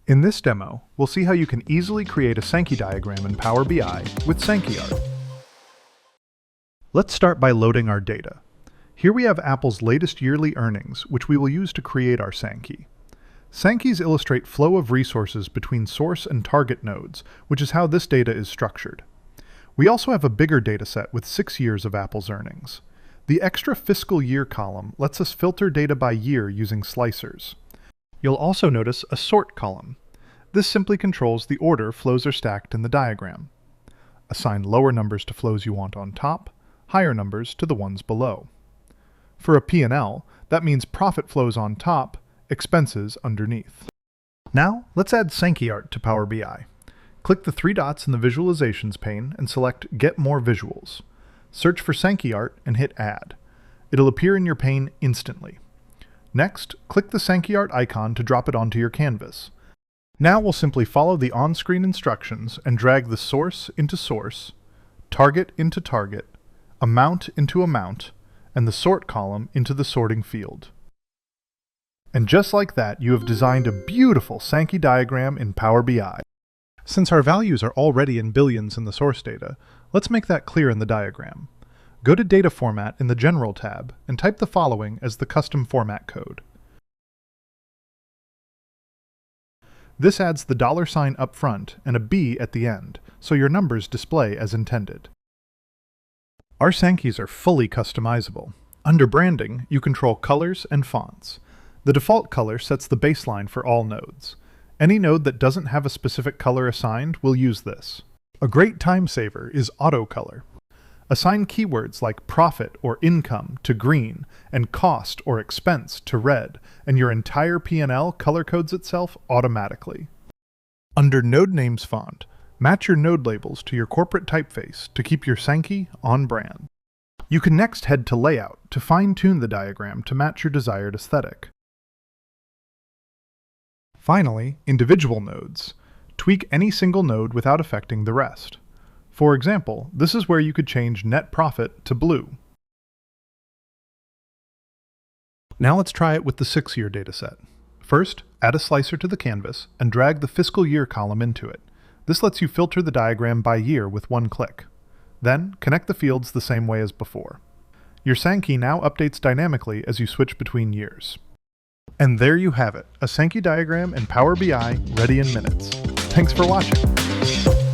In this demo, we'll see how you can easily create a Sankey diagram in Power BI with SankeyArt. Let's start by loading our data. Here we have Apple's latest yearly earnings, which we will use to create our Sankey. Sankeys illustrate flow of resources between source and target nodes, which is how this data is structured. We also have a bigger dataset with 6 years of Apple's earnings. The extra fiscal year column lets us filter data by year using slicers. You'll also notice a sort column. This simply controls the order flows are stacked in the diagram. Assign lower numbers to flows you want on top, higher numbers to the ones below. For a P&L, that means profit flows on top, expenses underneath. Now, let's add SankeyArt to Power BI. Click the 3 dots in the Visualizations pane and select Get More Visuals. Search for SankeyArt and hit Add. It'll appear in your pane instantly. Next, click the SankeyArt icon to drop it onto your canvas. Now we'll simply follow the on-screen instructions and drag the source into source, target into target, amount into amount, and the sort column into the sorting field. And just like that, you have designed a beautiful Sankey diagram in Power BI. Since our values are already in billions in the source data, let's make that clear in the diagram. Go to Data Format in the General tab and type the following as the custom format code. This adds the $sign up front and a B at the end, so your numbers display as intended. Our Sankeys are fully customizable. Under Branding, you control colors and fonts. The default color sets the baseline for all nodes. Any node that doesn't have a specific color assigned will use this. A great time saver is auto color. Assign keywords like profit or income to green and cost or expense to red, and your entire P&L color codes itself automatically. Under Node Names font, match your node labels to your corporate typeface to keep your Sankey on brand. You can next head to Layout to fine-tune the diagram to match your desired aesthetic. Finally, individual nodes. Tweak any single node without affecting the rest. For example, this is where you could change net profit to blue. Now let's try it with the 6-year dataset. First, add a slicer to the canvas and drag the fiscal year column into it. This lets you filter the diagram by year with one click. Then, connect the fields the same way as before. Your Sankey now updates dynamically as you switch between years. And there you have it, a Sankey diagram in Power BI ready in minutes. Thanks for watching.